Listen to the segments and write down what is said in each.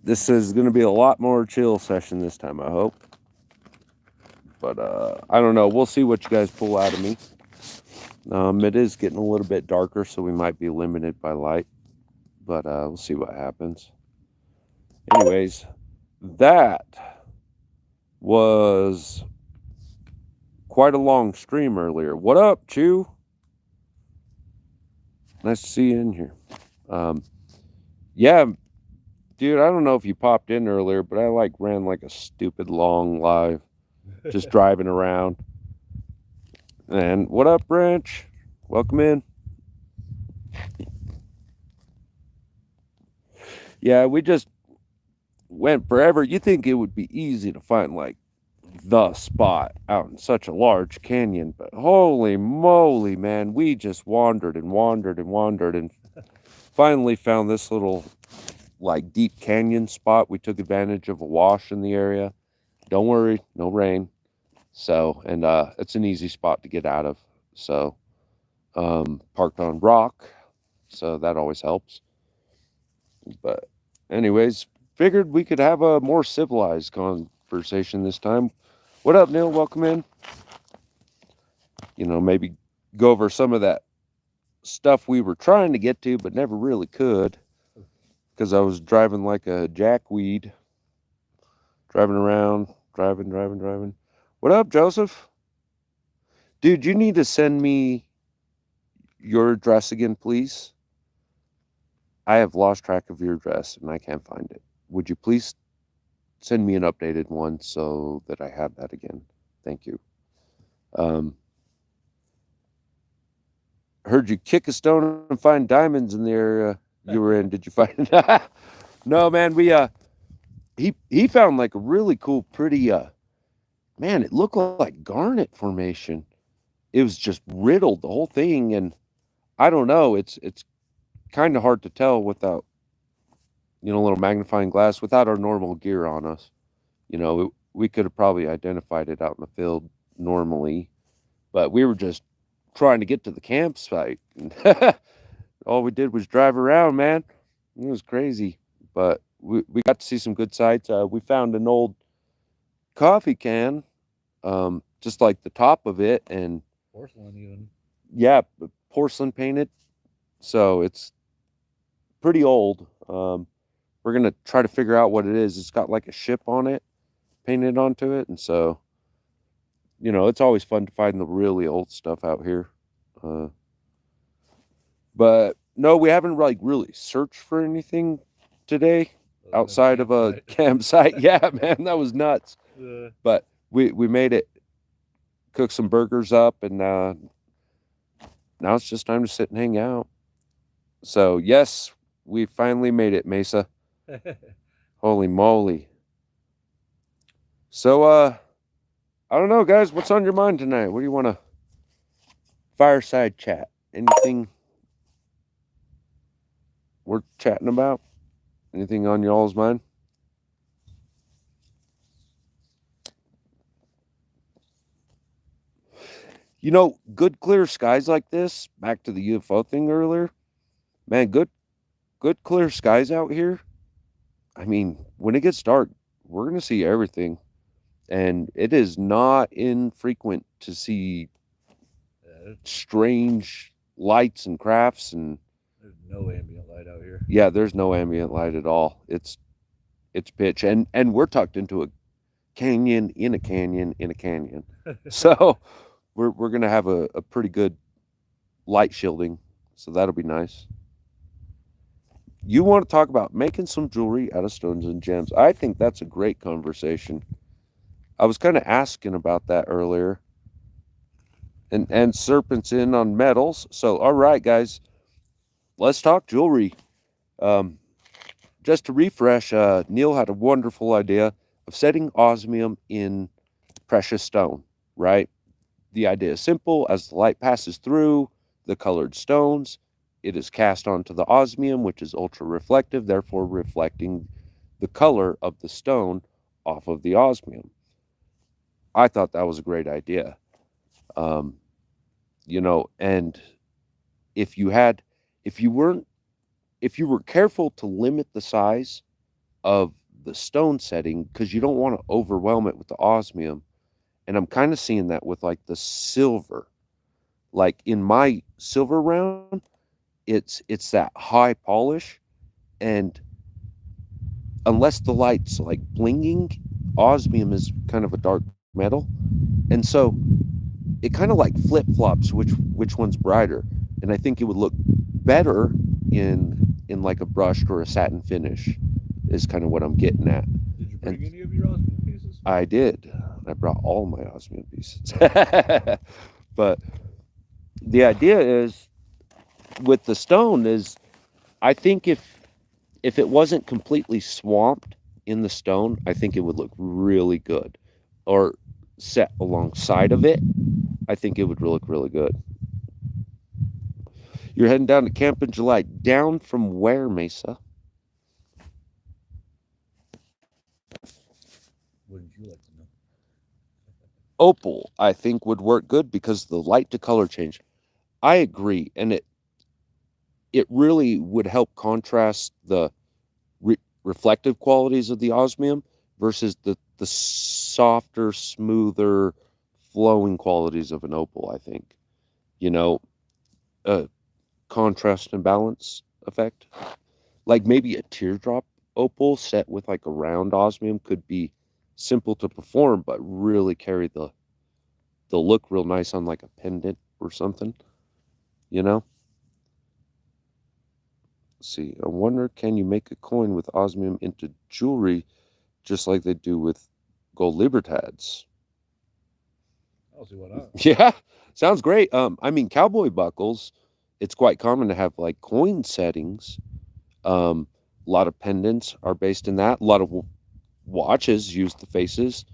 This is going to be a lot more chill session this time, I hope. But I don't know. We'll see what you guys pull out of me. It is getting a little bit darker, so we might be limited by light. But we'll see what happens. Anyways, that was quite a long stream earlier. What up, Chew? Nice to see you in here. Yeah, dude, I don't know if you popped in earlier, but I ran like a stupid long live, just driving around. And what up, Branch? Welcome in. Yeah, we just went forever. You think it would be easy to find like the spot out in such a large canyon, but holy moly, man, we just wandered and wandered and wandered and finally found this little like deep canyon spot. We took advantage of a wash in the area. Don't worry, no rain. So, and it's an easy spot to get out of. So, parked on rock. So that always helps. But anyways, figured we could have a more civilized conversation this time. What up, Neil? Welcome in. Maybe go over some of that stuff we were trying to get to, but never really could because I was driving like a jackweed, driving around, driving. What up, Joseph? Dude, you need to send me your address again, please. I have lost track of your address and I can't find it. Would you please send me an updated one so that I have that again? Thank you. Heard you kick a stone and find diamonds in the area you were in. Did you find? No, man. He found like a really cool, pretty. Man, it looked like garnet formation. It was just riddled the whole thing, and I don't know. It's kind of hard to tell without a little magnifying glass without our normal gear on us. We could have probably identified it out in the field normally, but we were just trying to get to the campsite. All we did was drive around, man. It was crazy, but we got to see some good sights. We found an old coffee can, just like the top of it, and porcelain even. Yeah, porcelain painted. So it's pretty old. We're gonna try to figure out what it is. It's got like a ship on it, painted onto it, and so it's always fun to find the really old stuff out here. But no, we haven't like really searched for anything today outside of a campsite. Yeah, man, that was nuts. But we made it, cooked some burgers up, and now it's just time to sit and hang out. So yes, we finally made it, Mesa. Holy moly. So I don't know, guys, what's on your mind tonight? What do you want to fireside chat? Anything worth chatting about? Anything on y'all's mind? Good clear skies like this, back to the UFO thing earlier. Man, good clear skies out here. I mean, when it gets dark, we're going to see everything. And it is not infrequent to see strange lights and crafts, and there's no ambient light out here. Yeah, there's no ambient light at all. It's pitch, and we're tucked into a canyon in a canyon in a canyon. So we're gonna have a pretty good light shielding, so that'll be nice. You want to talk about making some jewelry out of stones and gems? I think that's a great conversation. I was kind of asking about that earlier. And Serpent's in on metals. So all right, guys, let's talk jewelry. Just to refresh, Neil had a wonderful idea of setting osmium in precious stone, right? The idea is simple. As the light passes through the colored stones, it is cast onto the osmium, which is ultra reflective, therefore reflecting the color of the stone off of the osmium. I thought that was a great idea. And if you were careful to limit the size of the stone setting because you don't want to overwhelm it with the osmium. And I'm kind of seeing that with like the silver. Like in my silver round, it's that high polish, and unless the light's like blinging, osmium is kind of a dark metal, and so it kind of like flip flops which one's brighter. And I think it would look better in like a brushed or a satin finish, is kind of what I'm getting at. Did you bring And any of your osmium pieces? I did. I brought all my osmium pieces. But the idea is with the stone is, I think if it wasn't completely swamped in the stone, I think it would look really good. Or set alongside of it, I think it would look really good. You're heading down to camp in July. Down from where, Mesa? Wouldn't you like to know? Opal, I think, would work good because the light to color change. I agree, and it really would help contrast the reflective qualities of the osmium versus the softer, smoother, flowing qualities of an opal. I think, you know, contrast and balance effect. Like maybe a teardrop opal set with like a round osmium could be simple to perform, but really carry the look real nice on like a pendant or something, you know? Let's see, I wonder, can you make a coin with osmium into jewelry just like they do with gold libertads? I'll see what I. Yeah, sounds great. I mean, cowboy buckles, it's quite common to have like coin settings. A lot of pendants are based in that. A lot of watches use the faces,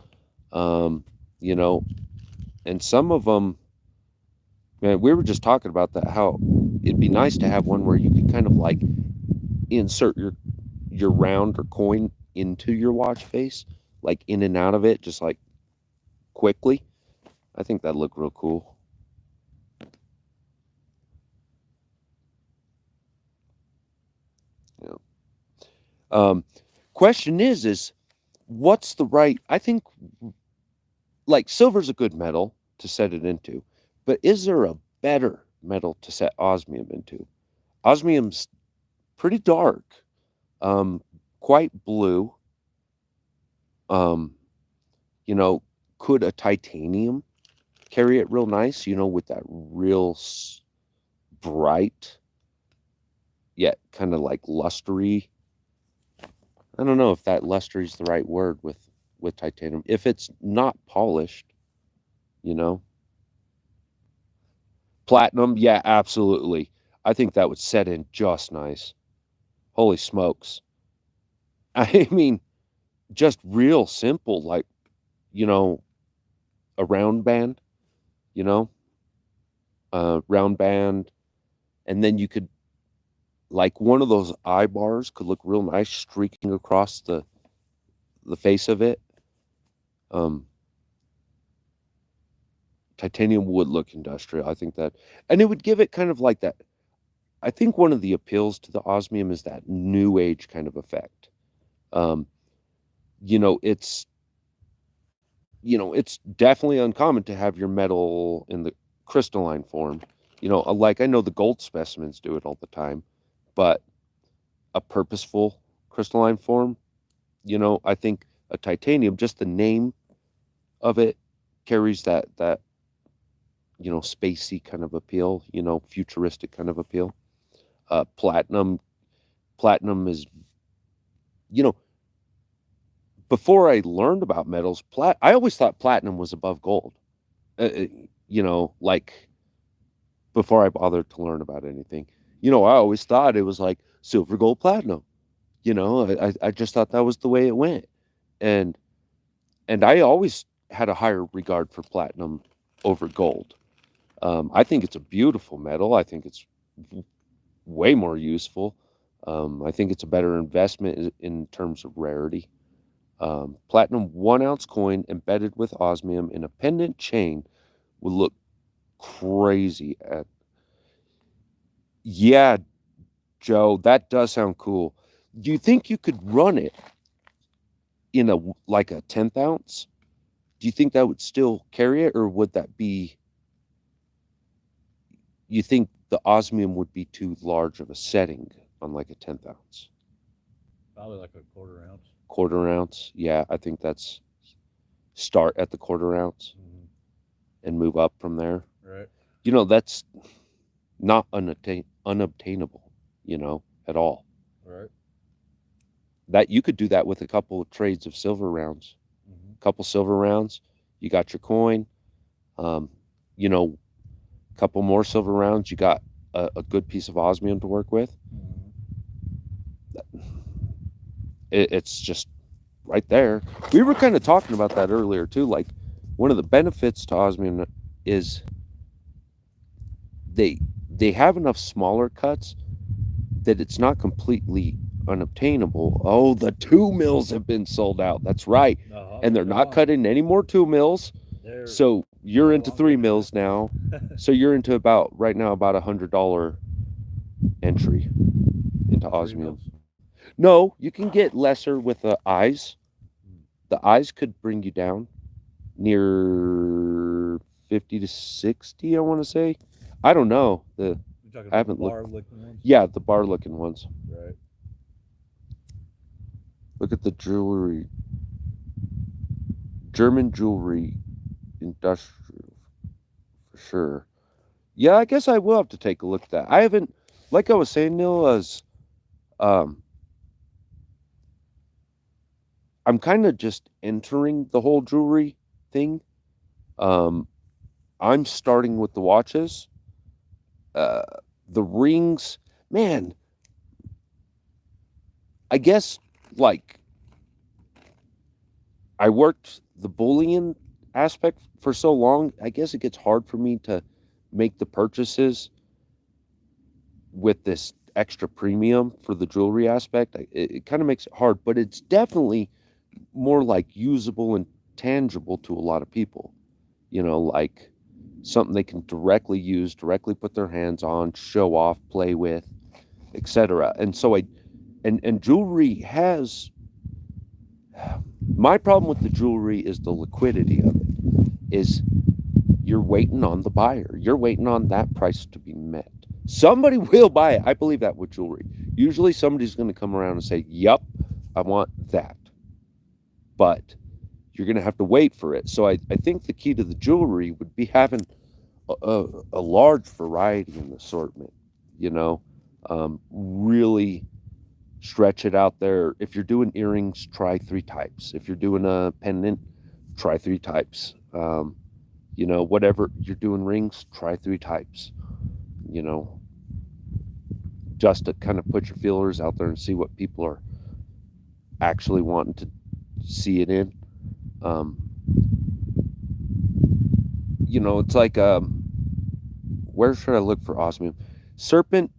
you know, and some of them, man, we were just talking about that, how it'd be nice to have one where you could kind of like insert your round or coin into your watch face, like in and out of it, just like quickly. I think that'd look real cool. Yeah. Question is what's the right? I think like silver's a good metal to set it into, but is there a better metal to set osmium into? Osmium's pretty dark, um, quite blue. Um, you know, could a titanium carry it real nice? You know, with that real bright, yet kind of like lustery. I don't know if that lustery is the right word with titanium. If it's not polished, you know. Platinum, yeah, absolutely. I think that would set in just nice. Holy smokes. I mean, just real simple, like, you know, a round band, you know, round band. And then you could, like, one of those eye bars could look real nice streaking across the face of it. Titanium would look industrial. I think that, and it would give it kind of like that. I think one of the appeals to the osmium is that new age kind of effect. Um, you know, it's it's definitely uncommon to have your metal in the crystalline form. You know, like I know the gold specimens do it all the time, but a purposeful crystalline form, I think a titanium, just the name of it carries that spacey kind of appeal, futuristic kind of appeal. Platinum is, you know, before I learned about metals, I always thought platinum was above gold. Like before I bothered to learn about anything, I always thought it was like silver, gold, platinum. I just thought that was the way it went, and I always had a higher regard for platinum over gold. I think it's a beautiful metal. I think it's way more useful. I think it's a better investment in terms of rarity. Platinum 1 ounce coin embedded with osmium in a pendant chain would look crazy at. Yeah, Joe, that does sound cool. Do you think you could run it in like a 10th ounce, do you think that would still carry it, or would that be? You think the osmium would be too large of a setting on like a 10th ounce, Probably like a quarter ounce. quarter ounce? Yeah, I think that's start at the quarter ounce and move up from there. Right. That's not unobtainable, at all. Right. That you could do that with a couple of trades of silver rounds. Couple silver rounds, you got your coin. You know, couple more silver rounds, you got a good piece of osmium to work with. It's just right there. We were kind of talking about that earlier too. Like, one of the benefits to osmium is they have enough smaller cuts that it's not completely unobtainable. Oh, the 2 mils have been sold out. That's right. And they're not cutting any more 2 mils. So you're into 3 mils now. So you're into right now about $100 entry into osmium. No, you can get lesser with the eyes. The eyes could bring you down near 50 to 60, I want to say. I don't know. I haven't looked. Yeah, the bar looking ones. Right. Look at the jewelry. German jewelry industrial for sure. Yeah, I guess I will have to take a look at that. I haven't, like I was saying, Neil, I'm kind of just entering the whole jewelry thing. I'm starting with the watches. The rings, man, I guess, like, I worked the bullion aspect for so long, I guess it gets hard for me to make the purchases with this extra premium for the jewelry aspect. It kind of makes it hard, but it's definitely more like usable and tangible to a lot of people. Like something they can directly use, directly put their hands on, show off, play with, etc. And so and jewelry has, my problem with the jewelry is the liquidity of it. Is you're waiting on the buyer. You're waiting on that price to be met. Somebody will buy it. I believe that with jewelry. Usually somebody's going to come around and say, "Yep, I want that." But you're going to have to wait for it. So I think the key to the jewelry would be having a large variety in the assortment, really stretch it out there. If you're doing earrings, try 3 types. If you're doing a pendant, try 3 types. Whatever you're doing, rings, try 3 types, just to kind of put your feelers out there and see what people are actually wanting to see it in. It's like, where should I look for osmium? Serpent,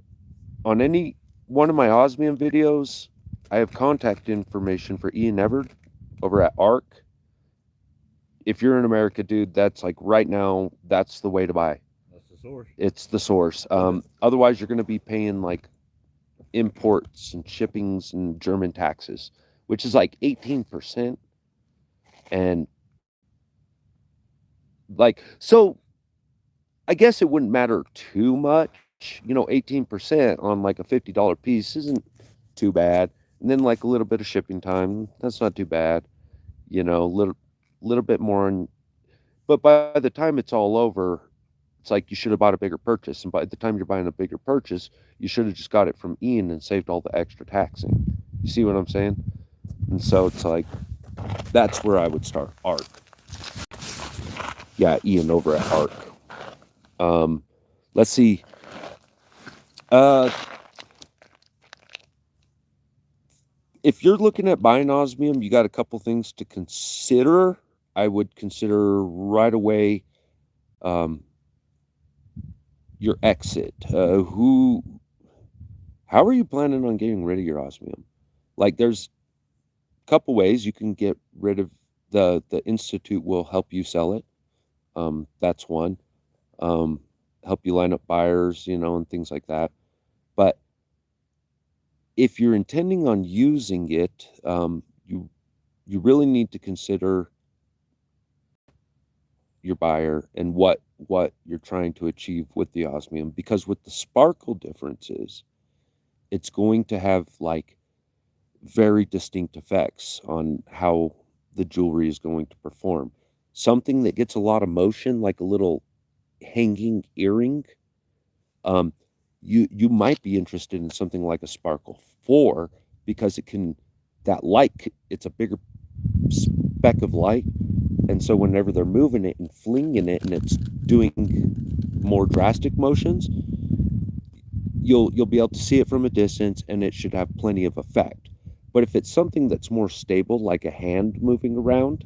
on any one of my osmium videos, I have contact information for Ian Everett over at ARC. If you're in America, dude, that's like right now, that's the way to buy. That's the source. It's the source. Otherwise, you're going to be paying like imports and shippings and German taxes, which is like 18%. And like, so I guess it wouldn't matter too much. 18% on like a $50 piece isn't too bad. And then like a little bit of shipping time, that's not too bad. Little bit more. But by the time it's all over, it's like you should have bought a bigger purchase. And by the time you're buying a bigger purchase, you should have just got it from Ian and saved all the extra taxing. You see what I'm saying? And so it's like, that's where I would start. ARC. Yeah, Ian over at ARC. Let's see. If you're looking at buying osmium, you got a couple things to consider. I would consider right away your exit. How are you planning on getting rid of your osmium? Like, there's a couple ways you can get rid of the Institute will help you sell it. That's one. Help you line up buyers, and things like that. But if you're intending on using it, you really need to consider your buyer and what you're trying to achieve with the osmium, because with the sparkle differences, it's going to have like very distinct effects on how the jewelry is going to perform. Something that gets a lot of motion, like a little hanging earring, um, you might be interested in something like a Sparkle 4, because that light, it's a bigger speck of light, and so whenever they're moving it and flinging it and it's doing more drastic motions, you'll be able to see it from a distance, and it should have plenty of effect. But if it's something that's more stable, like a hand moving around,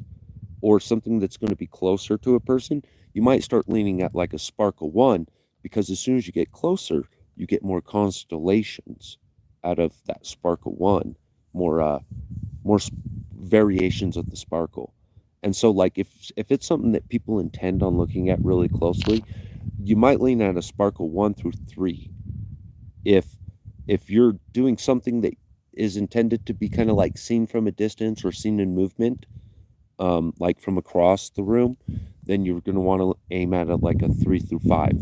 or something that's going to be closer to a person, you might start leaning at like a Sparkle 1, because as soon as you get closer, you get more constellations out of that Sparkle 1, more variations of the sparkle. And so like if it's something that people intend on looking at really closely, you might lean at a Sparkle 1 through 3. If you're doing something that is intended to be kind of like seen from a distance or seen in movement, like from across the room, then you're going to want to aim at it like a 3 through 5.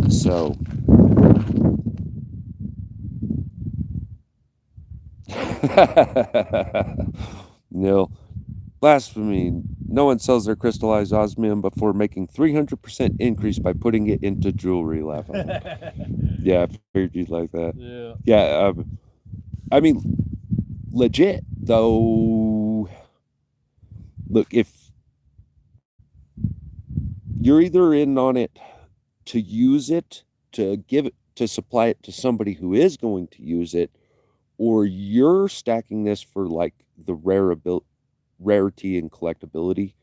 So no, blasphemy. No one sells their crystallized osmium before making 300% increase by putting it into jewelry level. Yeah, I figured you'd like that. Yeah. Yeah, I mean, legit though. Look, if you're either in on it to use it, to give it, to supply it to somebody who is going to use it, or you're stacking this for like the rarity and collectability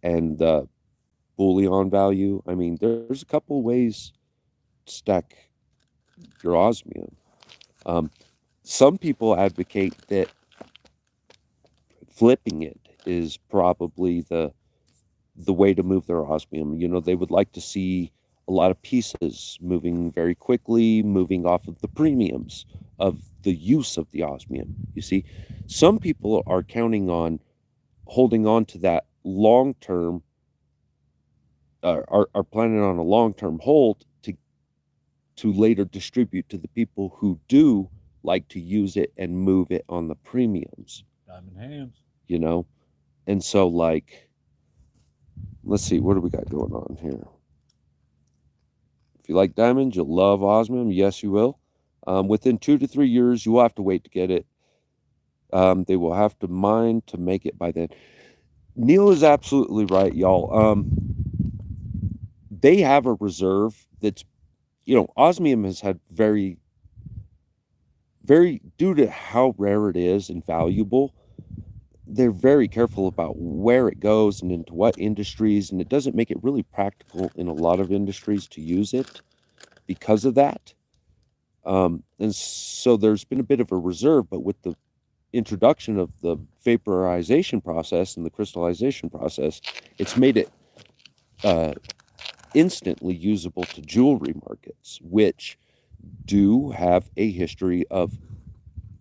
and the bullion value. I mean, there's a couple ways to stack your osmium. Some people advocate that flipping it is probably the way to move their osmium. You know, they would like to see a lot of pieces moving very quickly, moving off of the premiums of the use of the osmium. You see, some people are counting on holding on to that long term, are planning on a long term hold to later distribute to the people who do like to use it and move it on the premiums. Diamond hands. You know, and so like, let's see, what do we got going on here? If you like diamonds, you'll love osmium. Yes, you will. Within 2 to 3 years, you will have to wait to get it. They will have to mine to make it by then. Neil is absolutely right, y'all. They have a reserve that's, osmium has had very, very, due to how rare it is and valuable, they're very careful about where it goes and into what industries, and it doesn't make it really practical in a lot of industries to use it because of that. And so there's been a bit of a reserve, but with the introduction of the vaporization process and the crystallization process, it's made it instantly usable to jewelry markets, which do have a history of,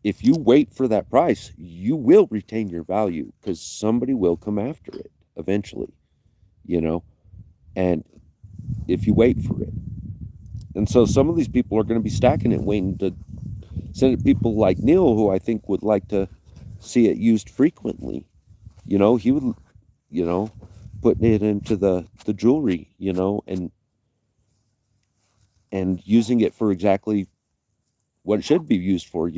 if you wait for that price, you will retain your value because somebody will come after it eventually, and if you wait for it. And so some of these people are going to be stacking it, waiting to send it to people like Neil, who I think would like to see it used frequently. He would, putting it into the jewelry, and using it for exactly what it should be used for, it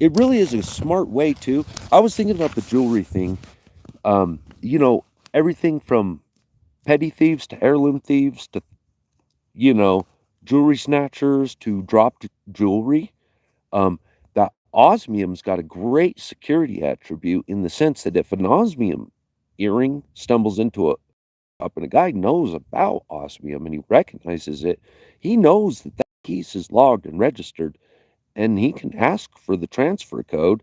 really is a smart way too. I was thinking about the jewelry thing. Everything from petty thieves to heirloom thieves to, jewelry snatchers to dropped jewelry. That osmium's got a great security attribute in the sense that if an osmium earring stumbles into and a guy knows about osmium and he recognizes it, he knows that piece is logged and registered, and he can ask for the transfer code.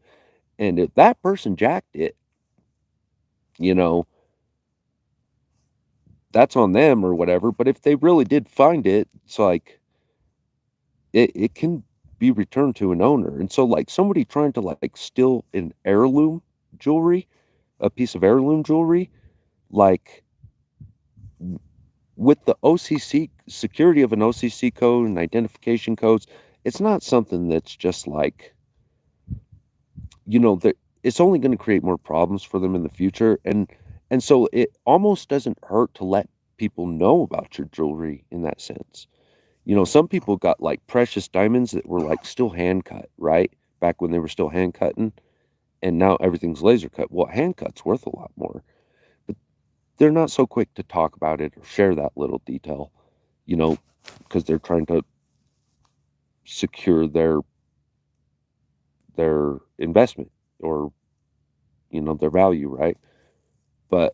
And if that person jacked it, that's on them or whatever. But if they really did find it, it's like it can be returned to an owner. And so like somebody trying to like steal an heirloom jewelry, a piece of heirloom jewelry, like with the OCC security of an OCC code and identification codes, it's not something that's just like, that it's only going to create more problems for them in the future. And so it almost doesn't hurt to let people know about your jewelry in that sense. Some people got like precious diamonds that were like still hand cut, right? Back when they were still hand cutting, and now everything's laser cut. Well, hand cut's worth a lot more, but they're not so quick to talk about it or share that little detail, because they're trying to secure their investment or their value, right? But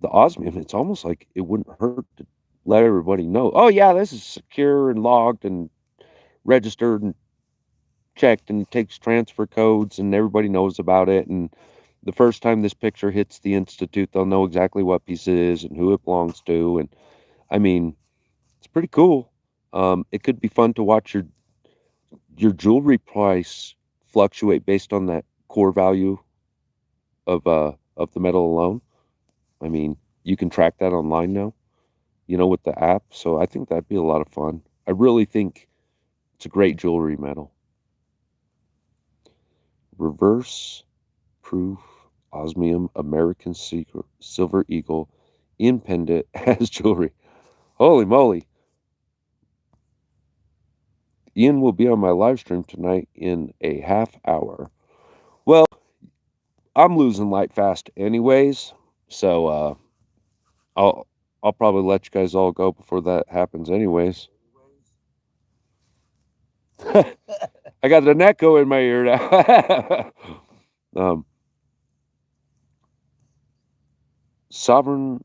the osmium, it's almost like it wouldn't hurt to let everybody know, oh yeah, this is secure and logged and registered and checked and takes transfer codes and everybody knows about it. And the first time this picture hits the institute, they'll know exactly what piece it is and who it belongs to. And I mean, it's pretty cool. It could be fun to watch your jewelry price fluctuate based on that core value of the metal alone. I mean, you can track that online now, with the app. So I think that'd be a lot of fun. I really think it's a great jewelry metal. Reverse proof osmium American secret silver eagle in pendant as jewelry. Holy moly. Ian will be on my live stream tonight in a half hour. Well, I'm losing light fast anyways, so I'll probably let you guys all go before that happens anyways. I got an echo in my ear now. Sovereign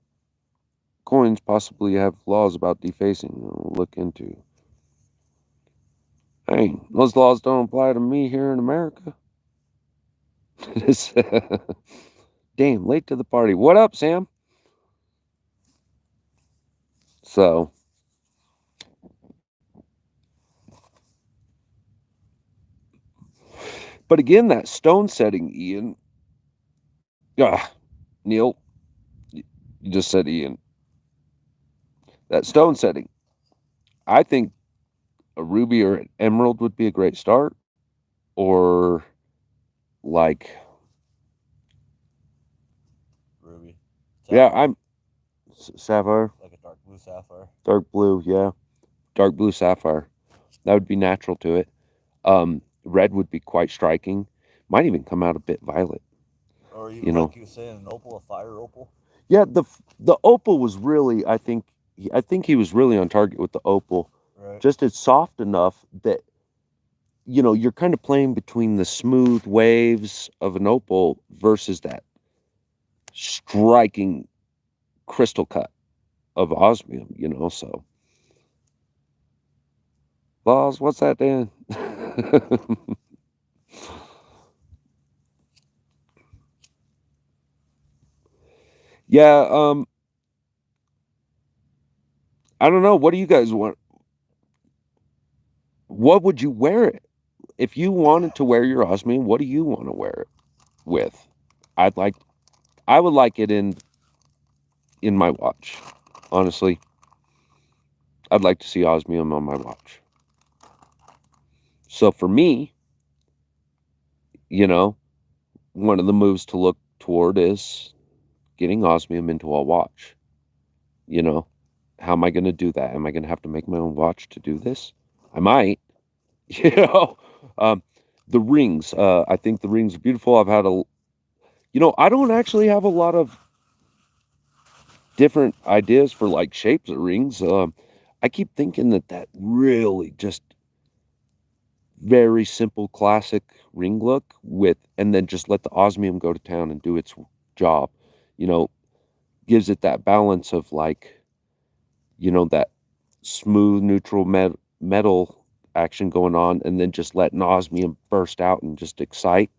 coins possibly have laws about defacing. We'll look into. Hey, those laws don't apply to me here in America. Damn, late to the party. What up, Sam? So, but again, that stone setting, Ian. Neil, you just said Ian. That stone setting. I think a ruby or an emerald would be a great start. Or like ruby. Yeah, I'm sapphire. Like a dark blue sapphire. Dark blue, yeah. Dark blue sapphire. That would be natural to it. Red would be quite striking. Might even come out a bit violet. Or even like you were saying, an opal, a fire opal. Yeah, the opal was really, I think he was really on target with the opal. Right. Just it's soft enough that you're kind of playing between the smooth waves of an opal versus that striking crystal cut of osmium, so. Laws, what's that, Dan? Yeah, I don't know. What do you guys want? What would you wear it? If you wanted to wear your osmium, what do you want to wear it with? I would like it in my watch. Honestly, I'd like to see osmium on my watch. So for me, one of the moves to look toward is getting osmium into a watch. How am I going to do that? Am I going to have to make my own watch to do this? I might. The rings. I think the rings are beautiful. I've had I don't actually have a lot of different ideas for like shapes of rings. I keep thinking that really just very simple classic ring look and then just let the osmium go to town and do its job, gives it that balance of like, that smooth neutral metal action going on, and then just letting osmium burst out and just excite,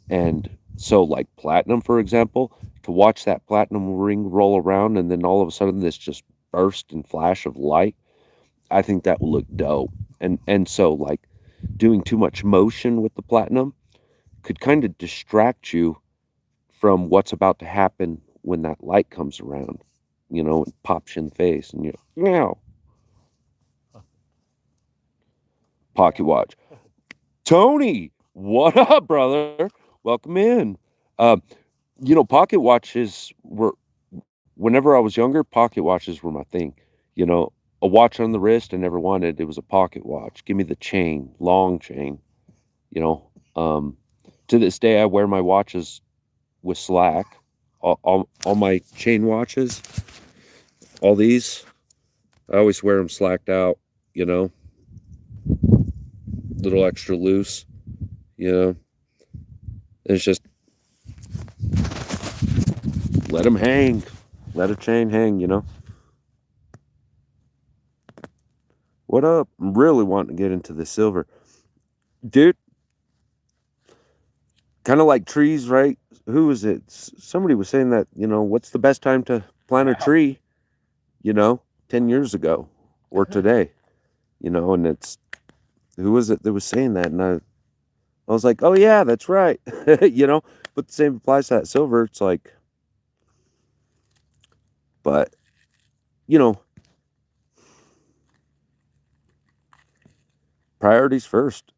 and so like platinum, for example, to watch that platinum ring roll around and then all of a sudden this just burst and flash of light, I think that will look dope. And so like doing too much motion with the platinum could kind of distract you from what's about to happen when that light comes around, and pops you in the face, and now pocket watch. Tony, what up, brother? Welcome in. Uh, pocket watches were, whenever I was younger, pocket watches were my thing. A watch on the wrist I never wanted. It was a pocket watch. Give me the chain, long chain. You know, um, to this day, I wear my watches with slack. All my chain watches, all these, I always wear them slacked out. Little extra loose. It's just let them hang, let a chain hang. What up? I'm really wanting to get into the silver, dude. Kind of like trees, right? Who was it? Somebody was saying that, what's the best time to plant a tree, 10 years ago or today, and it's, who was it that was saying that? And I was like, oh yeah, that's right. But the same applies to that silver. It's like, but, priorities first,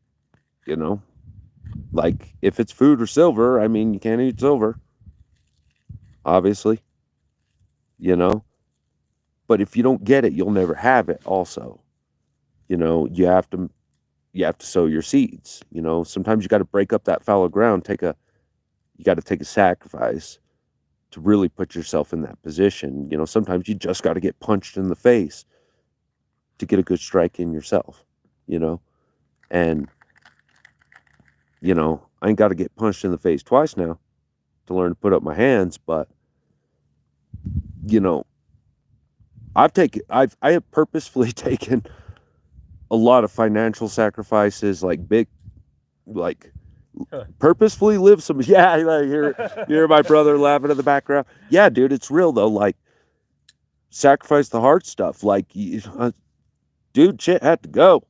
like if it's food or silver, I mean, you can't eat silver, obviously, but if you don't get it, you'll never have it also. You have to sow your seeds. Sometimes you got to break up that fallow ground, you got to take a sacrifice to really put yourself in that position. Sometimes you just got to get punched in the face to get a good strike in yourself, and I ain't got to get punched in the face twice now to learn to put up my hands. But I have purposefully taken a lot of financial sacrifices, purposefully live some. Yeah, you hear my brother laughing in the background. Yeah, dude, it's real though. Like, sacrifice the hard stuff. Like, dude, shit had to go.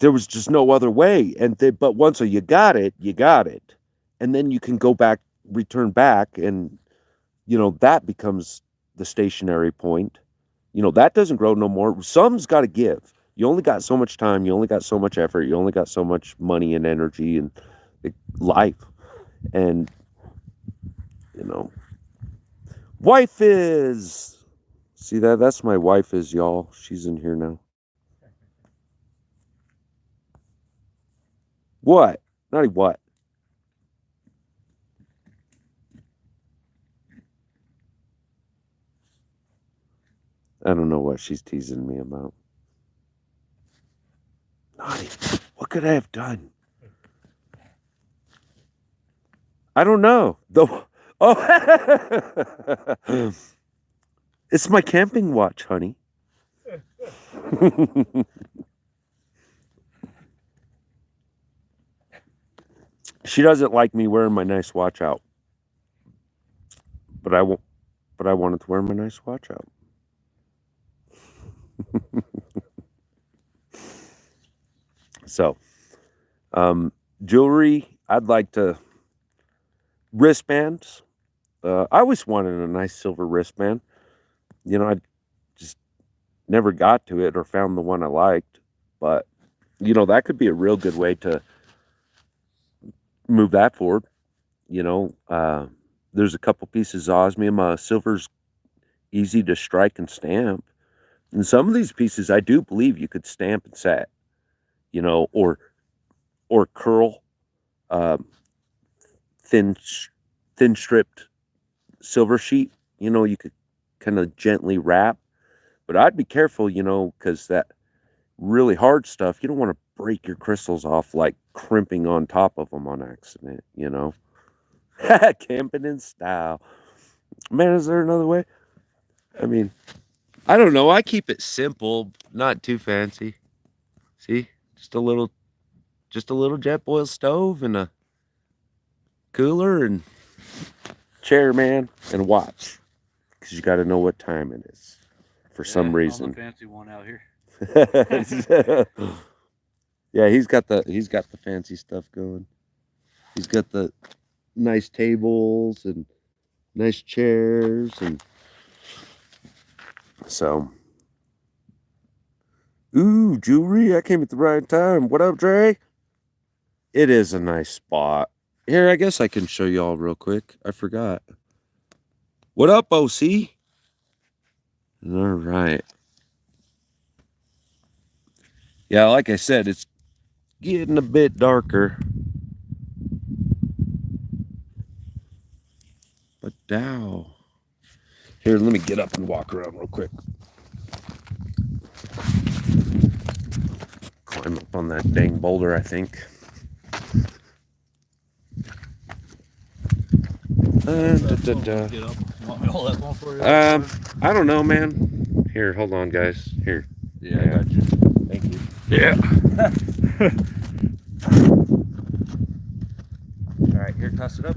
There was just no other way. But once you got it, and then you can go back, return back, and that becomes the stationary point. That doesn't grow no more. Some's got to give. You only got so much time. You only got so much effort. You only got so much money and energy and life. And, wife is. See that? That's my wife is, y'all. She's in here now. What? Not what? I don't know what she's teasing me about. Naughty. What could I have done? I don't know. Oh, it's my camping watch, honey. She doesn't like me wearing my nice watch out, but I won't. But I wanted to wear my nice watch out. So, jewelry. I'd like to wristbands. I always wanted a nice silver wristband. I just never got to it or found the one I liked. But that could be a real good way to move that forward. There's a couple pieces of osmium. Silver's easy to strike and stamp. And some of these pieces, I do believe you could stamp and set, or curl, thin stripped silver sheet. You could kind of gently wrap. But I'd be careful, because that really hard stuff, you don't want to break your crystals off like crimping on top of them on accident, Camping in style. Man, is there another way? I mean, I don't know. I keep it simple, not too fancy. See, just a little Jetboil stove and a cooler and chair, man, and watch, because you got to know what time it is. For some reason. I'm a fancy one out here. Yeah, he's got the fancy stuff going. He's got the nice tables and nice chairs, and so. Ooh, jewelry! I came at the right time. What up, Dre? It is a nice spot. Here, I guess I can show y'all real quick. I forgot. What up, OC? All right. Yeah, like I said, it's getting a bit darker. But now, here, let me get up and walk around real quick. Climb up on that dang boulder, I think. Get up. Want me to hold that one for you? I don't know, man. Here, hold on, guys. Here. Yeah, I got you. Thank you. Yeah. All right, here, toss it up.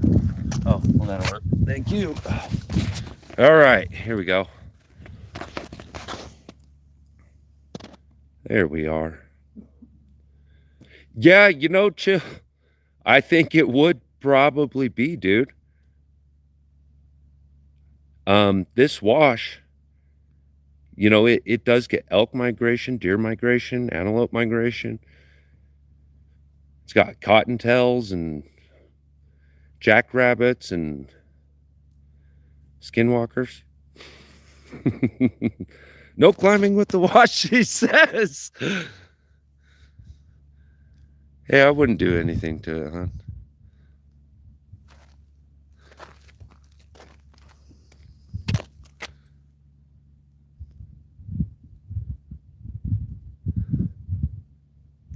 Oh, well, that'll work. Thank you. All right, here we go. There we are. Yeah, you know, Chill, I think it would probably be, dude. This wash, you know, it does get elk migration, deer migration, antelope migration. It's got cottontails and jackrabbits and skinwalkers. No climbing with the wash, she says. Hey, I wouldn't do anything to it, huh?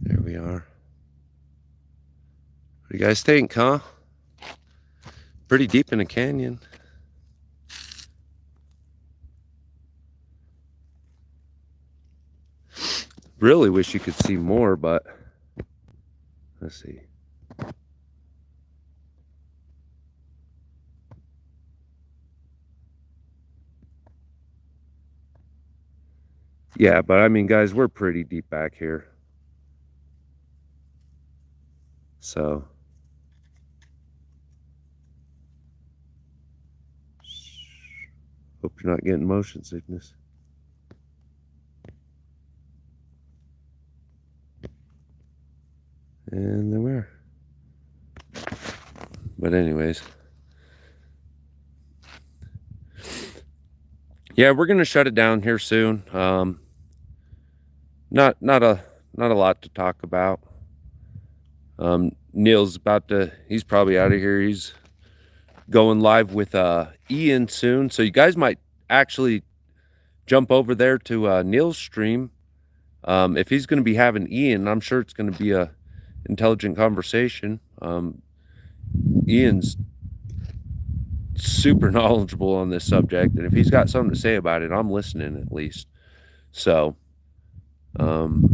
There we are. What do you guys think, huh? Pretty deep in a canyon. Really wish you could see more, but let's see. Yeah, but I mean, guys, we're pretty deep back here. So. Hope you're not getting motion sickness. And there we are. But anyways. Yeah, we're gonna shut it down here soon. Not a lot to talk about. Neil's he's probably out of here. He's going live with Ian soon. So you guys might actually jump over there to Neil's stream. If he's gonna be having Ian, I'm sure it's gonna be a intelligent conversation. Ian's super knowledgeable on this subject, and if he's got something to say about it, I'm listening at least. So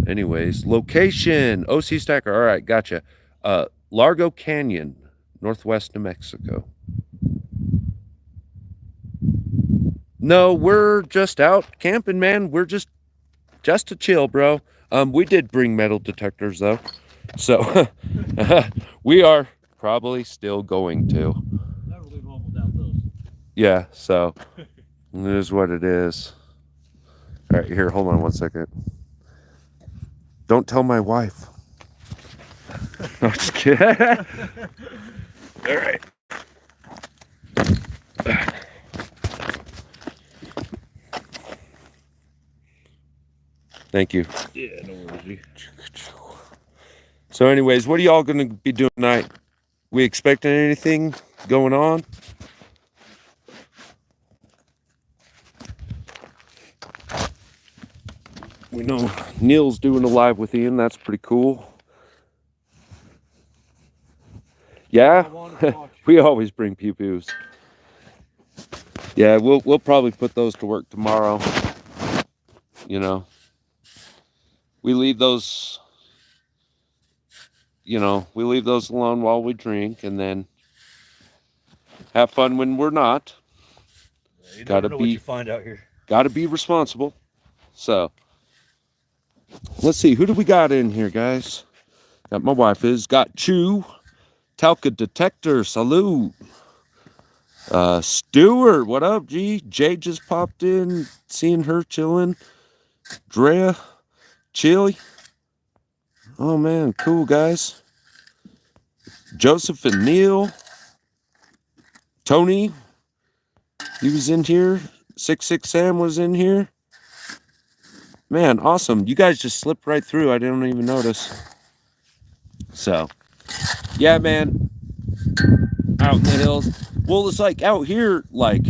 anyways, location OC Stacker. All right, gotcha. Largo Canyon, northwest New Mexico. No, we're just out camping, man. We're just to chill, bro. We did bring metal detectors though, so we are probably still going to. Never leave home without those. Yeah, so it is what it is. All right, here, hold on one second. Don't tell my wife. No, just kidding. All right. Thank you. Yeah, no worries. So anyways, what are y'all going to be doing tonight? We expecting anything going on? We know Neil's doing a live with Ian. That's pretty cool. Yeah, we always bring pew-pews. Yeah, we'll probably put those to work tomorrow. You know, we leave those. You know, we leave those alone while we drink, and then have fun when we're not. Yeah, you never know what you find out here. Gotta be responsible. So, Let's see, who do we got in here, guys? Got my wife is. Got Chew. Talca Detector, salute. Stewart, what up, G? Jay just popped in, seeing her chilling. Drea, Chili. Oh man, cool guys. Joseph and Neil. Tony, he was in here. 66 Sam was in here. Man, awesome. You guys just slipped right through. I didn't even notice. So, yeah, man. Out in the hills. Well, it's like out here, like,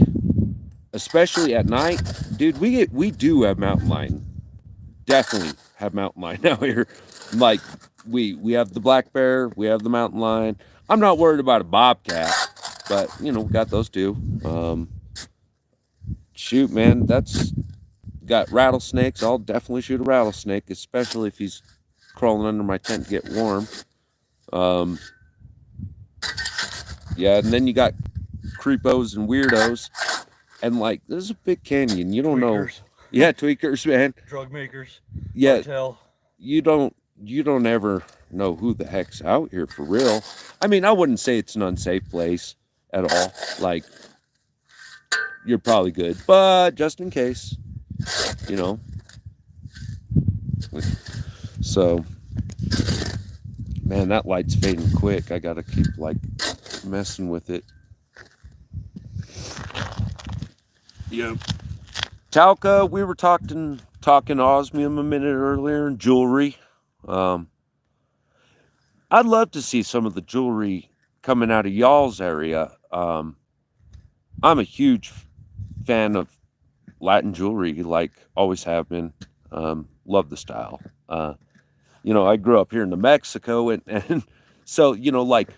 especially at night, dude, we do have mountain lion. Definitely have mountain lion out here. Like, we have the black bear, we have the mountain lion. I'm not worried about a bobcat, but we got those too. Shoot, man, that's got rattlesnakes. I'll definitely shoot a rattlesnake, especially if he's crawling under my tent to get warm. Yeah, and then you got creepos and weirdos, and like this is a big canyon. You don't know. Yeah, tweakers, man. Drug makers. Yeah, Cartel. you don't ever know who the heck's out here for real. I mean, I wouldn't say it's an unsafe place at all. Like, you're probably good, but just in case, So, man, that light's fading quick. I gotta keep like messing with it. Yep. Talca, we were talking osmium a minute earlier and jewelry. I'd love to see some of the jewelry coming out of y'all's area. I'm a huge fan of Latin jewelry, like always have been. Love the style. I grew up here in New Mexico, and so like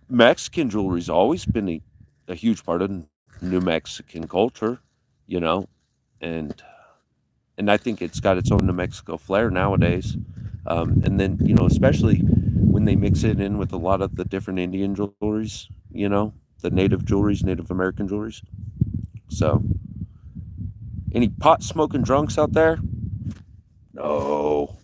Mexican jewelry's always been a huge part of New Mexican culture, and I think it's got its own New Mexico flair nowadays. And then especially when they mix it in with a lot of the different Indian jewelries, the Native jewelries, Native American jewelries. So, any pot smoking drunks out there? No.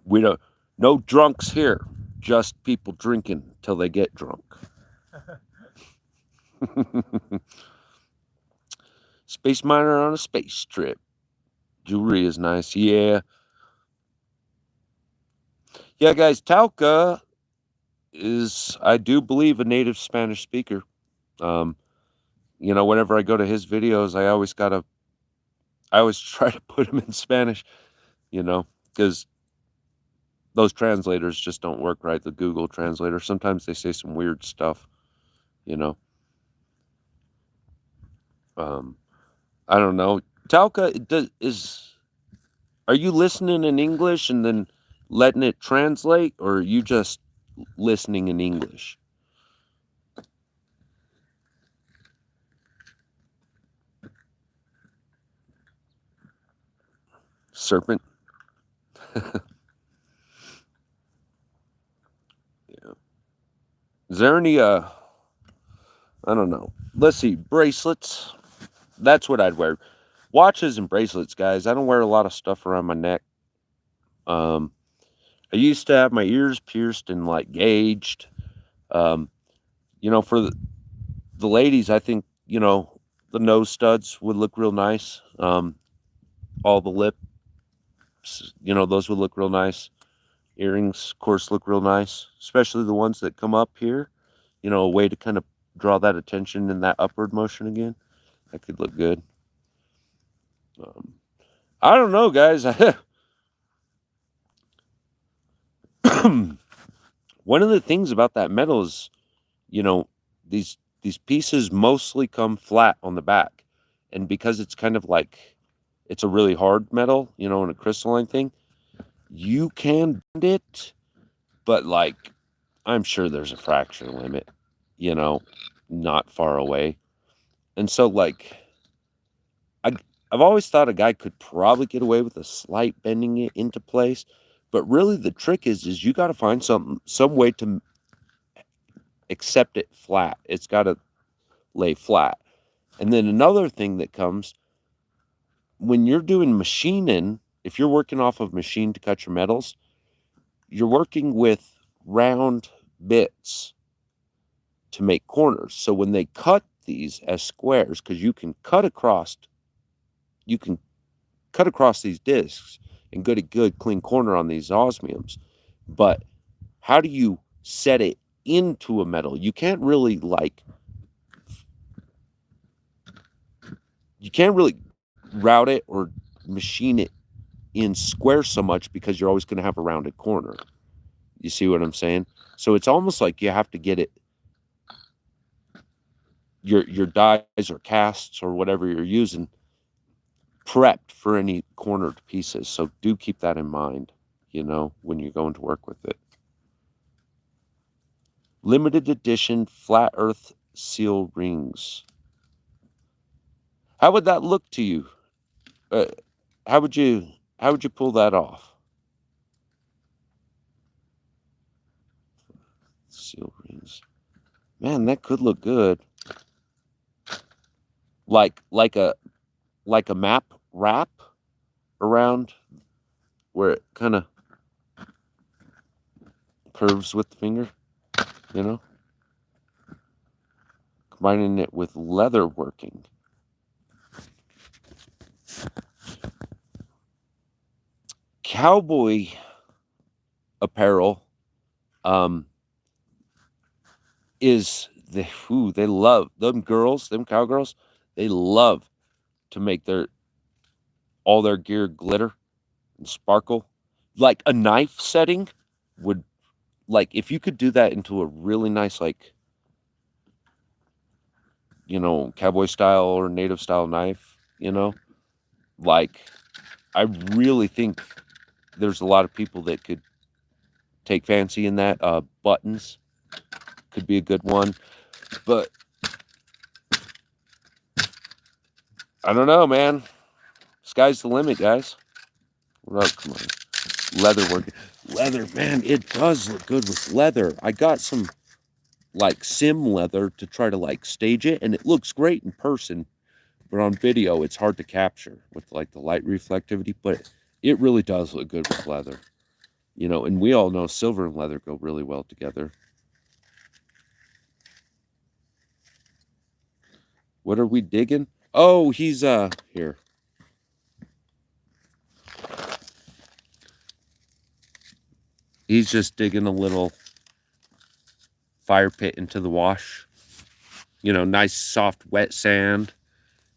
We don't. No drunks here. Just people drinking till they get drunk. Space miner on a space trip. Jewelry is nice. Yeah. Yeah, guys, Talca is, I do believe, a native Spanish speaker. Whenever I go to his videos, I always try to put him in Spanish, because those translators just don't work right. The Google translator, sometimes they say some weird stuff, I don't know. Talca, are you listening in English and then letting it translate, or are you just listening in English? Serpent. Yeah. Is there any I don't know. Let's see, bracelets. That's what I'd wear. Watches and bracelets, guys. I don't wear a lot of stuff around my neck. I used to have my ears pierced and like gauged. For the ladies, I think, the nose studs would look real nice. All the lips, those would look real nice. Earrings, of course, look real nice, especially the ones that come up here. A way to kind of draw that attention in that upward motion again. That could look good. I don't know, guys. One of the things about that metal is, these pieces mostly come flat on the back, and because it's kind of like it's a really hard metal, and a crystalline thing, you can bend it, but like I'm sure there's a fracture limit, not far away. And so like I've always thought a guy could probably get away with a slight bending it into place, but really the trick is you got to find some way to accept it flat. It's got to lay flat. And then another thing that comes, when you're doing machining, if you're working off of machine to cut your metals, you're working with round bits to make corners. So when they cut these as squares, because you can cut across these discs and get a good clean corner on these osmiums. But how do you set it into a metal? You can't really route it or machine it in square so much, because you're always going to have a rounded corner. You see what I'm saying? So it's almost like you have to get it, your dies or casts or whatever you're using, prepped for any cornered pieces. So do keep that in mind, when you're going to work with it. Limited edition flat earth seal rings. How would that look to you? How would you pull that off? Seal rings. Man, that could look good. Like a map wrap around where it kind of curves with the finger, combining it with leather working. Cowboy apparel is they love them cowgirls. They love to make all their gear glitter and sparkle. Like a knife setting would, if you could do that into a really nice, cowboy style or native style knife, I really think there's a lot of people that could take fancy in that. Buttons could be a good one, but I don't know, man. Sky's the limit, guys. Come on. Leather working. Leather, man, it does look good with leather. I got some sim leather to try to stage it, and it looks great in person, but on video it's hard to capture with the light reflectivity, but it really does look good with leather. And we all know silver and leather go really well together. What are we digging? Oh, he's here. He's just digging a little fire pit into the wash. Nice soft wet sand.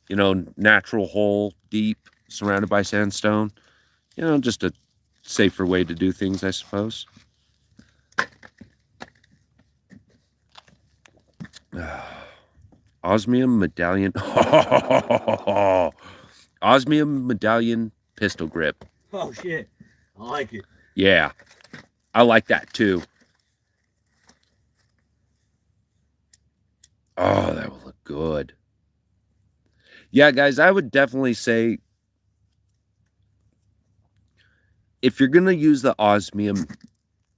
Natural hole, deep, surrounded by sandstone. Just a safer way to do things, I suppose. Osmium medallion. Osmium medallion pistol grip. Oh shit, I like it. Yeah, I like that too. Oh, that will look good. Yeah, guys, I would definitely say if you're going to use the osmium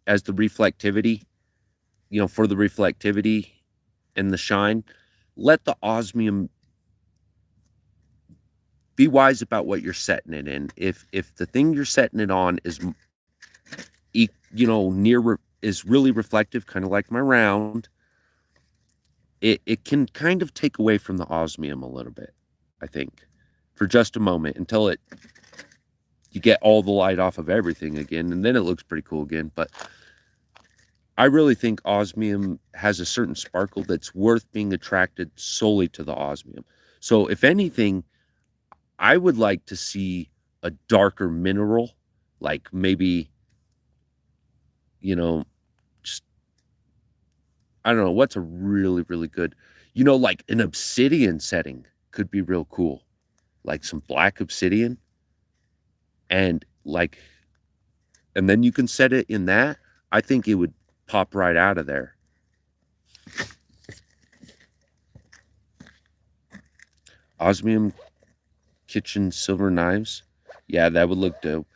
as the reflectivity, for the reflectivity and the shine, let the osmium be wise about what you're setting it in. If the thing you're setting it on is, is really reflective, kind of like my round, it can kind of take away from the osmium a little bit, I think, for just a moment, until you get all the light off of everything again, and then it looks pretty cool again. But I really think osmium has a certain sparkle that's worth being attracted solely to the osmium. So if anything, I would like to see a darker mineral, like maybe, just, I don't know, what's a really, really good, like an obsidian setting could be real cool. Like some black obsidian, and then you can set it in that. I think it would pop right out of there. Osmium kitchen silver knives. Yeah, that would look dope.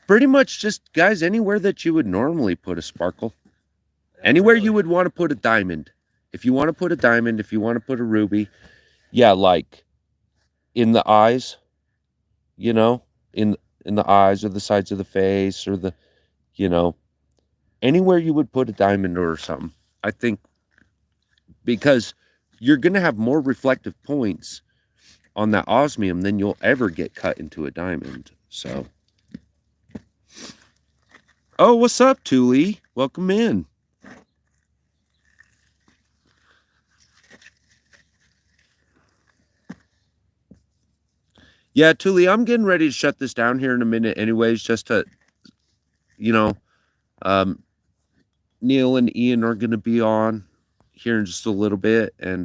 Pretty much just, guys, anywhere that you would normally put a sparkle. Anywhere you would want to put a diamond. If you want to put a diamond, if you want to put a ruby. Yeah, like in the eyes, you know, in the eyes or the sides of the face or the, you know, anywhere you would put a diamond or something. I think because you're going to have more reflective points on that osmium than you'll ever get cut into a diamond. So, oh, what's up, Thule? Welcome in. Yeah, Thule, I'm getting ready to shut this down here in a minute anyways, just to, you know, Neil and Ian are going to be on here in just a little bit, and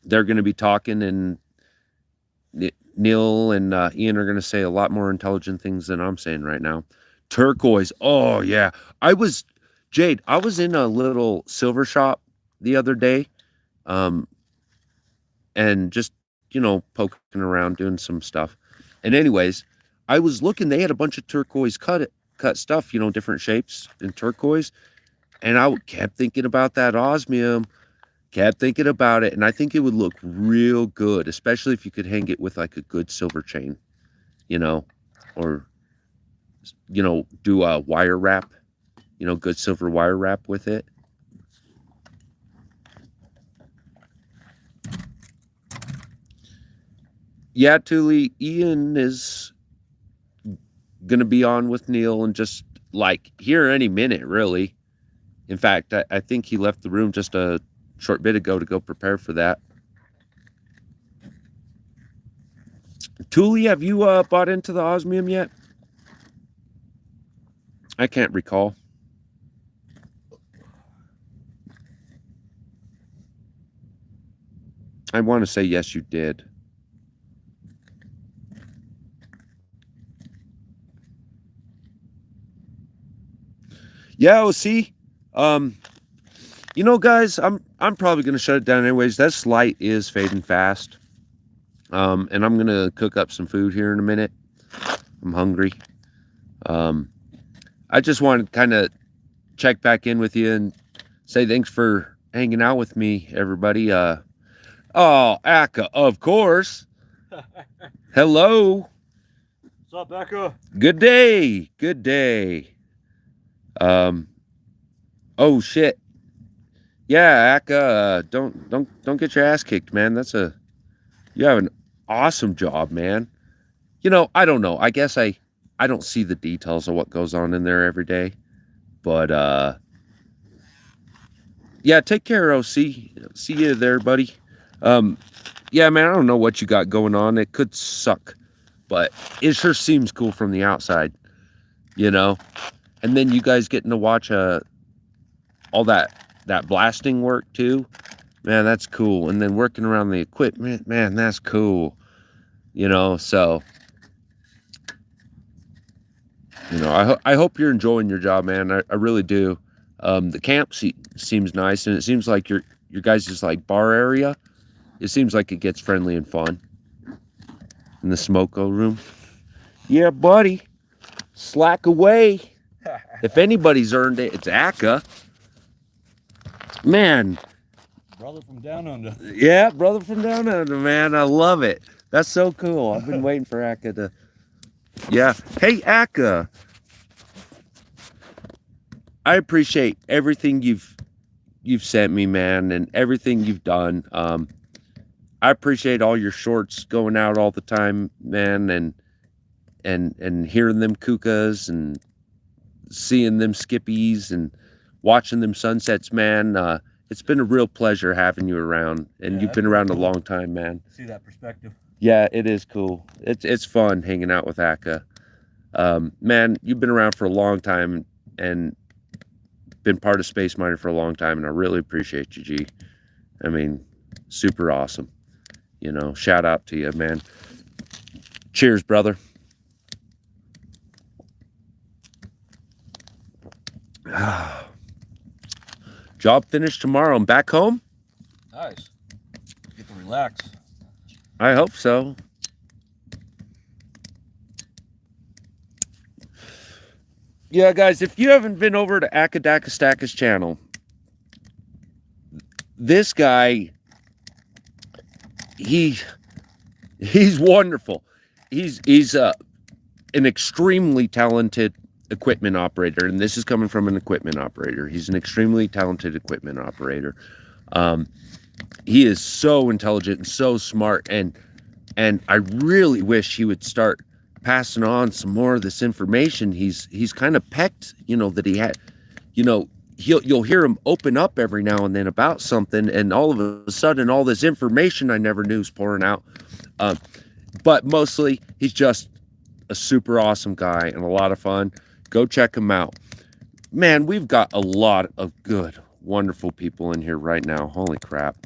they're going to be talking, and Neil and Ian are going to say a lot more intelligent things than I'm saying right now. Turquoise. Oh, yeah. Jade, I was in a little silver shop the other day, and just, you know, poking around, doing some stuff. And anyways, I was looking, they had a bunch of turquoise cut stuff, you know, different shapes in turquoise. And I kept thinking about that osmium, kept thinking about it. And I think it would look real good, especially if you could hang it with like a good silver chain, you know, or, you know, do a wire wrap, you know, good silver wire wrap with it. Yeah, Thule, Ian is going to be on with Neil and just like here any minute, really. In fact, I think he left the room just a short bit ago to go prepare for that. Thule, have you bought into the osmium yet? I can't recall. I want to say yes, you did. Yeah, OC. You know, guys, I'm probably gonna shut it down anyways. That light is fading fast. And I'm gonna cook up some food here in a minute. I'm hungry. I just wanted to kind of check back in with you and say thanks for hanging out with me, everybody. Oh, Akka, of course. Hello. What's up, Becca? Good day. Good day. Oh shit. Yeah, Akka, don't get your ass kicked, man. You have an awesome job, man. You know, I don't know. I guess I don't see the details of what goes on in there every day. But yeah, take care, OC. See you there, buddy. Yeah, man, I don't know what you got going on. It could suck, but it sure seems cool from the outside, you know. And then you guys getting to watch all that blasting work too. Man, that's cool. And then working around the equipment, man, that's cool. You know, so you know, I hope you're enjoying your job, man. I really do. The camp seems nice, and it seems like your guys' like bar area. It seems like it gets friendly and fun. In the smoko room. Yeah, buddy. Slack away. If anybody's earned it, it's Akka. Man. Brother from down under. Yeah, brother from down under, man. I love it. That's so cool. I've been waiting for Akka to... Yeah. Hey, Akka. I appreciate everything you've sent me, man, and everything you've done. I appreciate all your shorts going out all the time, man, and hearing them kukas and seeing them skippies and watching them sunsets, man. It's been a real pleasure having you around, and you've been around a long time, man. See that perspective. Yeah, it is cool. It's fun hanging out with Akka. Man, you've been around for a long time and been part of Space Miner for a long time, and I really appreciate you, G. I mean, super awesome. You know, shout out to you, man. Cheers, brother. Job finished tomorrow. I'm back home. Nice. Get to relax. I hope so. Yeah, guys, if you haven't been over to Akadakastaka's channel, this guy, he He's wonderful. He's an extremely talented equipment operator, and this is coming from an equipment operator. He's an extremely talented equipment operator. He is so intelligent and so smart, and I really wish he would start passing on some more of this information. He's kind of pecked, that he had, you'll hear him open up every now and then about something, and all of a sudden all this information I never knew is pouring out. But mostly he's just a super awesome guy and a lot of fun. Go check him out. Man, we've got a lot of good, wonderful people in here right now. Holy crap.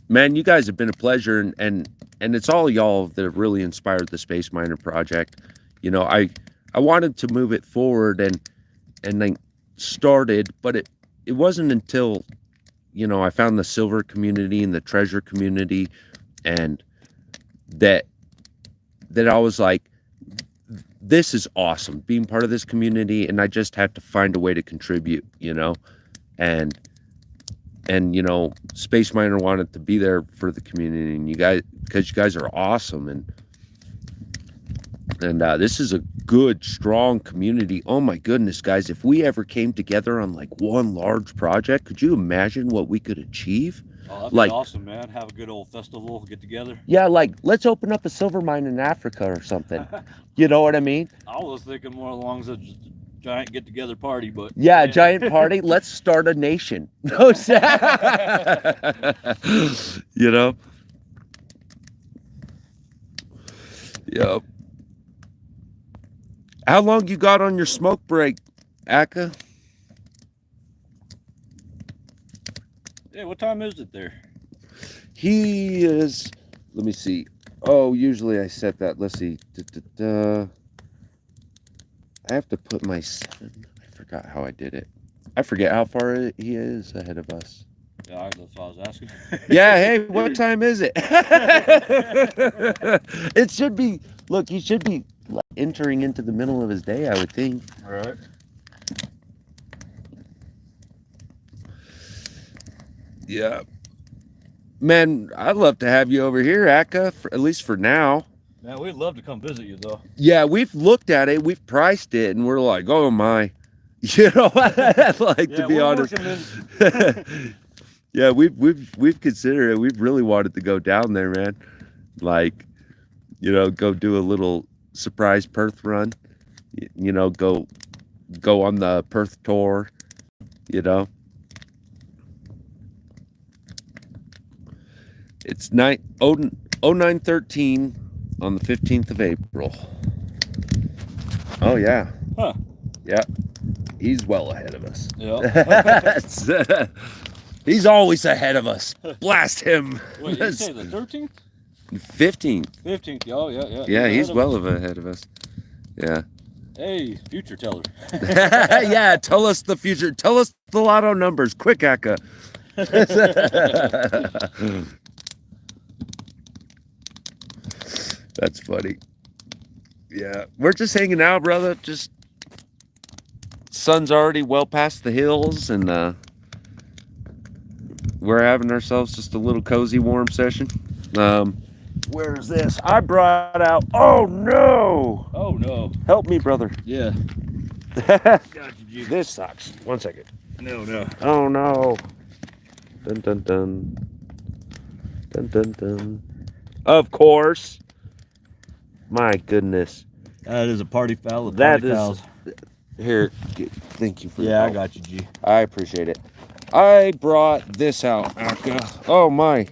Man, you guys have been a pleasure, and it's all y'all that have really inspired the Space Miner project. I wanted to move it forward and then started, but it wasn't until, I found the silver community and the treasure community, and that I was like, this is awesome being part of this community, and I just have to find a way to contribute, and Space Miner wanted to be there for the community, and because you guys are awesome, and this is a good, strong community. Oh my goodness, guys, if we ever came together on like one large project, could you imagine what we could achieve? Oh, that'd be awesome, man. Have a good old festival, get together. Yeah, like, let's open up a silver mine in Africa or something. You know what I mean? I was thinking more along the giant get-together party, but... Yeah, giant party. Let's start a nation. Yep. How long you got on your smoke break, Aka? Hey, what time is it there? He is, let me see. Oh, usually I set that. Let's see. I have to put my 7. I forgot how I did it. I forget how far he is ahead of us. Yeah, that's what I was asking. Yeah, hey, what time is it? It should be, look, he should be entering into the middle of his day, I would think. All right. Yeah. Man, I'd love to have you over here, Aka, at least for now. Man, we'd love to come visit you, though. Yeah, we've looked at it, we've priced it, and we're like, oh my. To be honest. Yeah, we've considered it. We've really wanted to go down there, man. Like, go do a little surprise Perth run. Go on the Perth tour, It's 0913 on the 15th of April. Oh, yeah. Huh. Yeah. He's well ahead of us. Yeah. He's always ahead of us. Blast him. Wait, you say the 13th? 15th. 15th. Oh, yeah. Yeah, he's well ahead of us. Yeah. Hey, future teller. Yeah, tell us the future. Tell us the lotto numbers. Quick, Aka. That's funny. Yeah, we're just hanging out, brother. Just sun's already well past the hills, and we're having ourselves just a little cozy, warm session. Where's this? I brought out. Oh no! Oh no! Help me, brother. Yeah. Got you, G. This sucks. 1 second. No. Oh no! Dun dun dun. Dun dun dun. Of course. My goodness. That is a party foul. That is. Here, thank you for Yeah, your I got you, G. I appreciate it. I brought this out, Aka. Oh my.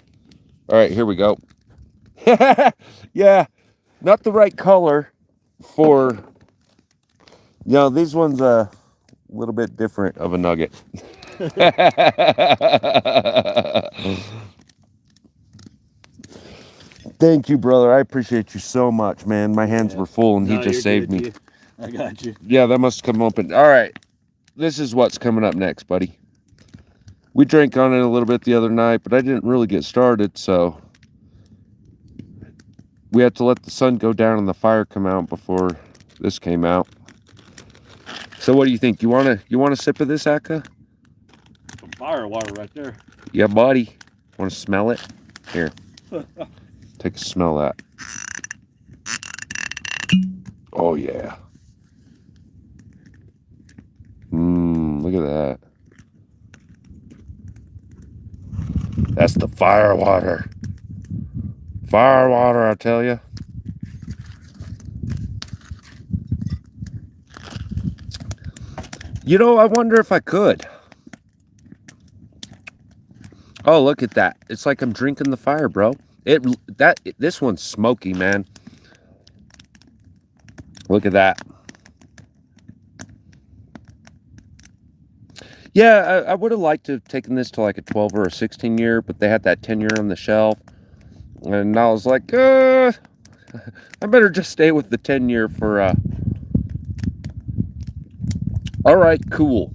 All right, here we go. Yeah, not the right color for. These ones a little bit different of a nugget. Thank you, brother. I appreciate you so much, man. My hands were full, and he just saved me. I got you. Yeah, that must come open. All right. This is what's coming up next, buddy. We drank on it a little bit the other night, but I didn't really get started, so we had to let the sun go down and the fire come out before this came out. So what do you think? You want a sip of this, Aka? Some fire water right there. Yeah, buddy. Want to smell it? Here. Take a smell of that. Oh yeah. Look at that. That's the fire water. Fire water, I tell you. You know, I wonder if I could. Oh, look at that. It's like I'm drinking the fire, bro. This one's smoky, man. Look at that. Yeah, I would have liked to have taken this to like a 12 or a 16 year, but they had that 10 year on the shelf. And I was like, I better just stay with the 10 year for, all right, cool.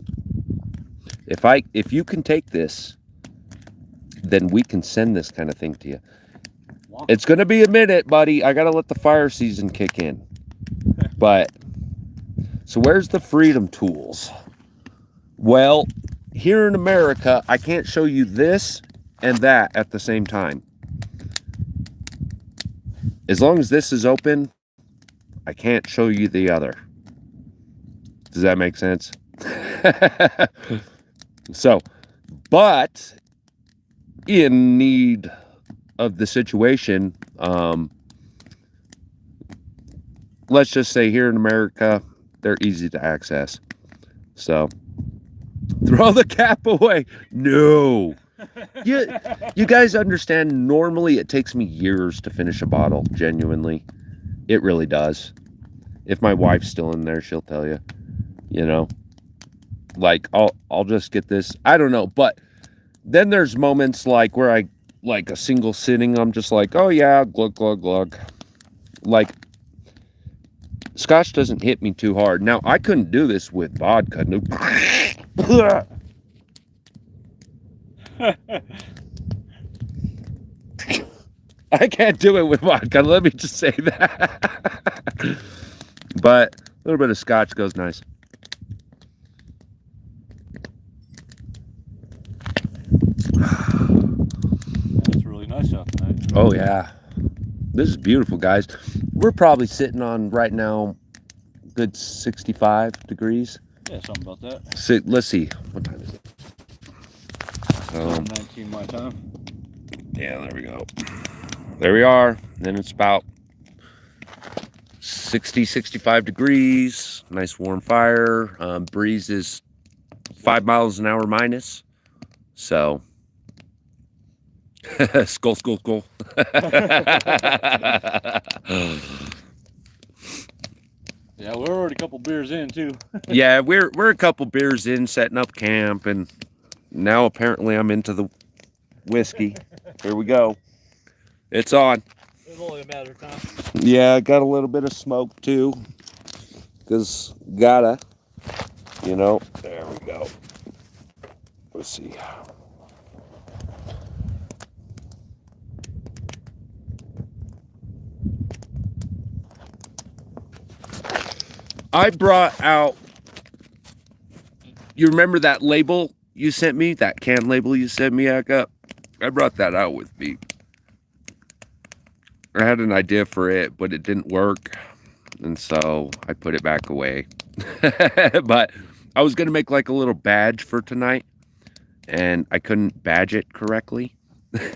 If you can take this, then we can send this kind of thing to you. It's going to be a minute, buddy. I got to let the fire season kick in. But, so where's the Freedom Tools? Well, here in America, I can't show you this and that at the same time. As long as this is open, I can't show you the other. Does that make sense? So, but in need of the situation, let's just say here in America, they're easy to access. So, throw the cap away. No. You guys understand, normally it takes me years to finish a bottle, genuinely. It really does. If my wife's still in there, she'll tell you. You know, like I'll just get this. I don't know, but then there's moments like where I like a single sitting, I'm just like, oh yeah, glug glug glug. Like Scotch doesn't hit me too hard. Now I couldn't do this with vodka. No. I can't do it with vodka. Let me just say that. But a little bit of Scotch goes nice. It's really nice out tonight. Oh yeah, this is beautiful, guys. We're probably sitting on right now good 65 degrees. Yeah, something about that. So, let's see, what time is it? 19 my time. Yeah, there we go. There we are. Then it's about 60, 65 degrees. Nice warm fire. Breeze is 5 miles an hour minus. So, skull, skull, skull. Yeah, we're already a couple beers in too. Yeah, we're a couple beers in, setting up camp, and now apparently I'm into the whiskey. Here we go. It's on. It's only a matter of time. Yeah, I got a little bit of smoke too, because gotta, you know. There we go. Let's see. I brought out, you remember that label you sent me? That can label you sent me, Aka? I brought that out with me. I had an idea for it, but it didn't work. And so I put it back away. But I was going to make like a little badge for tonight. And I couldn't badge it correctly.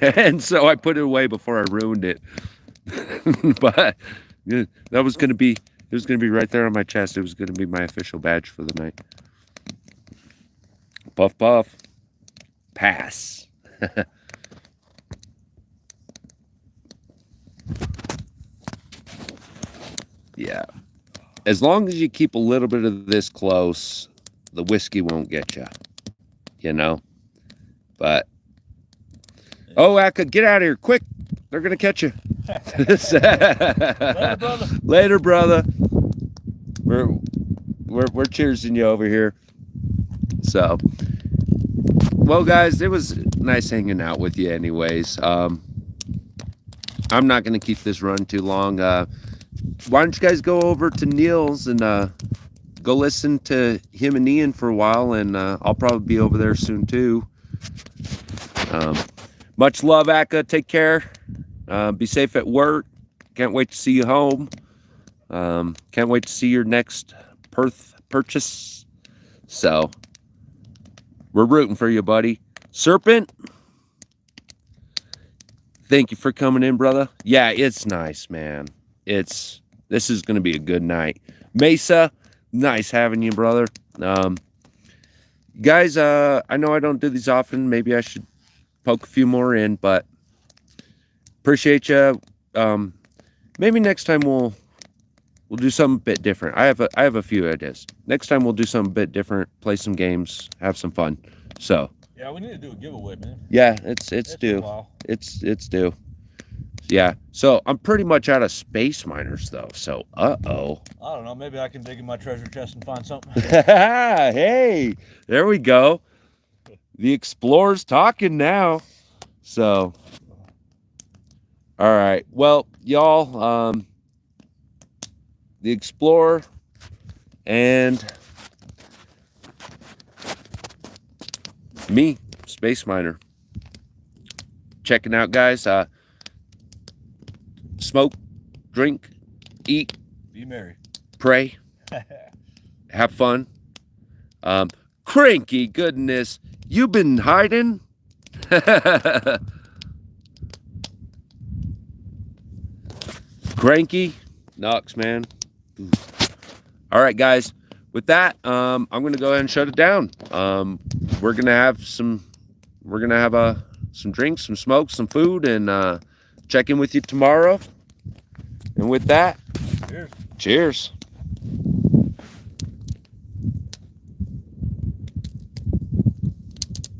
And so I put it away before I ruined it. But that was going to be, it was going to be right there on my chest. It was going to be my official badge for the night. Puff, puff. Pass. Yeah. As long as you keep a little bit of this close, the whiskey won't get you. You know? But, oh, Aka, get out of here, quick. They're going to catch you. Later, brother. Later, brother. We're cheersing you over here. So, well, guys, it was nice hanging out with you anyways. I'm not going to keep this run too long. Why don't you guys go over to Neil's and go listen to him and Ian for a while, and I'll probably be over there soon too. Much love, Aka. Take care. Be safe at work. Can't wait to see you home. Can't wait to see your next Perth purchase. So, we're rooting for you, buddy. Serpent, thank you for coming in, brother. Yeah, it's nice, man. This is going to be a good night. Mesa, nice having you, brother. Guys, I know I don't do these often. Maybe I should poke a few more in, but appreciate you. Maybe next time we'll do something a bit different. I have a few ideas. Next time we'll do something a bit different, play some games, have some fun. So Yeah, we need to do a giveaway, man. yeah, it's been due. a while. It's due. Yeah. So I'm pretty much out of space miners though. So I don't know. Maybe I can dig in my treasure chest and find something. hey, there we go. The explorer's talking now. So all right. Well, y'all, the explorer and me, Space Miner. Checking out, guys. Smoke, drink, eat, Be merry. pray, have fun. Cranky goodness, you been hiding? Cranky, Knox, man. All right, guys. With that, I'm gonna go ahead and shut it down. We're gonna have some drinks, some smoke, some food, and check in with you tomorrow. And with that, Cheers. cheers.